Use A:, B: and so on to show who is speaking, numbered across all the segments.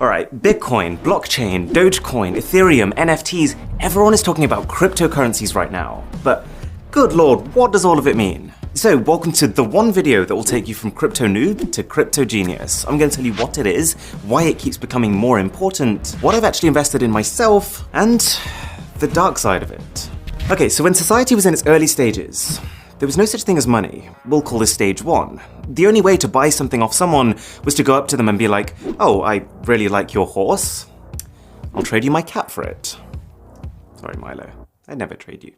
A: Alright, Bitcoin, blockchain, Dogecoin, Ethereum, NFTs, everyone is talking about cryptocurrencies right now. But good lord, what does all of it mean? So, welcome to the one video that will take you from crypto noob to crypto genius. I'm going to tell you what it is, why it keeps becoming more important, what I've actually invested in myself, and the dark side of it. Okay, so when society was in its early stages, there was no such thing as money. We'll call this stage one. The only way to buy something off someone was to go up to them and be like, oh, I really like your horse. I'll trade you my cat for it. Sorry, Milo. I'd never trade you.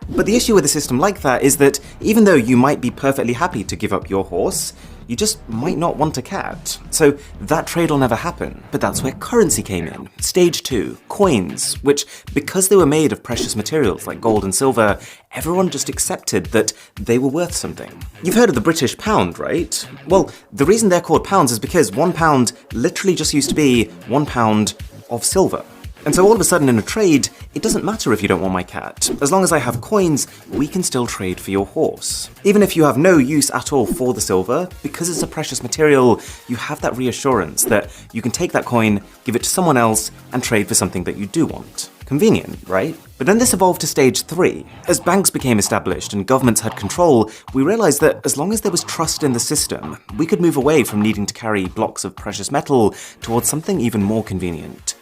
A: But the issue with a system like that is that even though you might be perfectly happy to give up your horse, you just might not want a cat. So that trade will never happen. But that's where currency came in. Stage two, coins, which, because they were made of precious materials like gold and silver, everyone just accepted that they were worth something. You've heard of the British pound, right? Well, the reason they're called pounds is because £1 literally just used to be £1 of silver. And so all of a sudden in a trade, it doesn't matter if you don't want my cat. As long as I have coins, we can still trade for your horse. Even if you have no use at all for the silver, because it's a precious material, you have that reassurance that you can take that coin, give it to someone else, and trade for something that you do want. Convenient, right? But then this evolved to stage three. As banks became established and governments had control, we realized that as long as there was trust in the system, we could move away from needing to carry blocks of precious metal towards something even more convenient.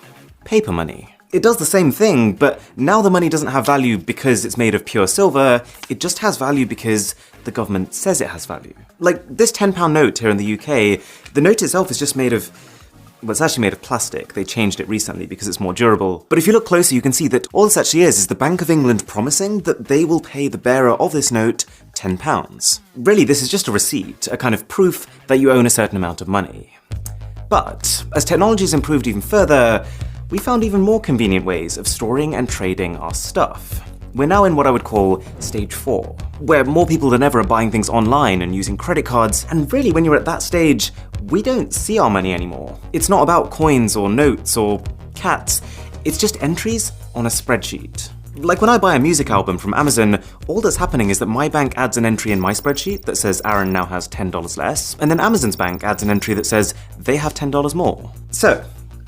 A: Paper money. It does the same thing, but now the money doesn't have value because it's made of pure silver, it just has value because the government says it has value. Like this £10 note here in the UK, the note itself is just made of, well, it's actually made of plastic. They changed it recently because it's more durable. But if you look closer, you can see that all this actually is the Bank of England promising that they will pay the bearer of this note £10. Really, this is just a receipt, a kind of proof that you own a certain amount of money. But as technology has improved even further, we found even more convenient ways of storing and trading our stuff. We're now in what I would call stage 4, where more people than ever are buying things online and using credit cards, and really when you're at that stage, we don't see our money anymore. It's not about coins or notes or cats, it's just entries on a spreadsheet. Like when I buy a music album from Amazon, all that's happening is that my bank adds an entry in my spreadsheet that says Aaron now has $10 less, and then Amazon's bank adds an entry that says they have $10 more. So,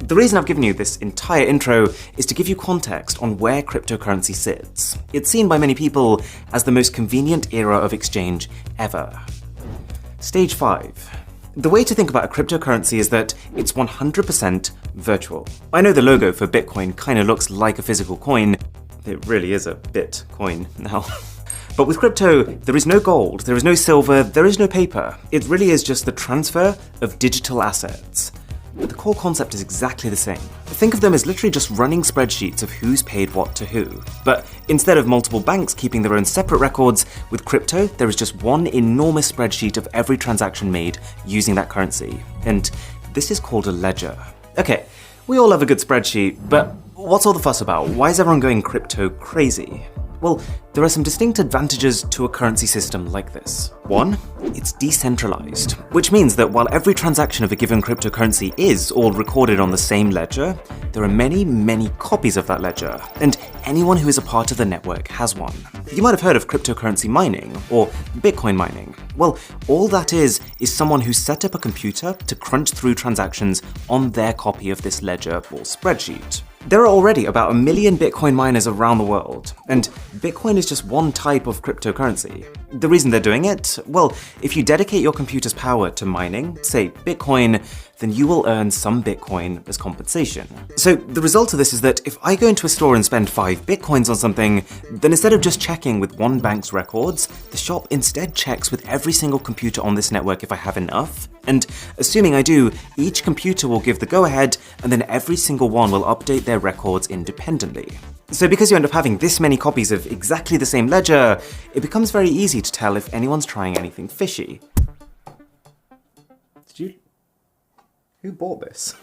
A: the reason I've given you this entire intro is to give you context on where cryptocurrency sits. It's seen by many people as the most convenient era of exchange ever. Stage 5. The way to think about a cryptocurrency is that it's 100% virtual. I know the logo for Bitcoin kind of looks like a physical coin. It really is a Bitcoin now. But with crypto, there is no gold, there is no silver, there is no paper. It really is just the transfer of digital assets. But the core concept is exactly the same. Think of them as literally just running spreadsheets of who's paid what to who. But instead of multiple banks keeping their own separate records, with crypto, there is just one enormous spreadsheet of every transaction made using that currency. And this is called a ledger. Okay, we all have a good spreadsheet, but what's all the fuss about? Why is everyone going crypto crazy? Well, there are some distinct advantages to a currency system like this. One, it's decentralized, which means that while every transaction of a given cryptocurrency is all recorded on the same ledger, there are many, many copies of that ledger, and anyone who is a part of the network has one. You might have heard of cryptocurrency mining, or Bitcoin mining. Well, all that is someone who set up a computer to crunch through transactions on their copy of this ledger or spreadsheet. There are already about 1 million Bitcoin miners around the world, and Bitcoin is just one type of cryptocurrency. The reason they're doing it? Well, if you dedicate your computer's power to mining, say Bitcoin, then you will earn some Bitcoin as compensation. So the result of this is that if I go into a store and spend 5 Bitcoins on something, then instead of just checking with one bank's records, the shop instead checks with every single computer on this network if I have enough. And assuming I do, each computer will give the go-ahead, and then every single one will update their records independently. So because you end up having this many copies of exactly the same ledger, it becomes very easy to tell if anyone's trying anything fishy. Who bought this?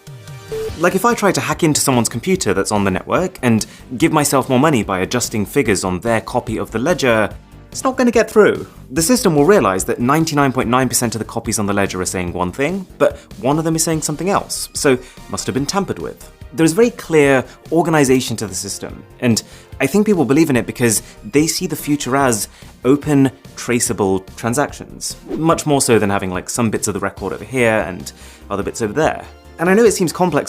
A: Like if I try to hack into someone's computer that's on the network and give myself more money by adjusting figures on their copy of the ledger, it's not going to get through. The system will realize that 99.9% of the copies on the ledger are saying one thing, but one of them is saying something else, so must have been tampered with. There's very clear organization to the system, and I think people believe in it because they see the future as open, traceable transactions. Much more so than having like some bits of the record over here and other bits over there. And I know it seems complex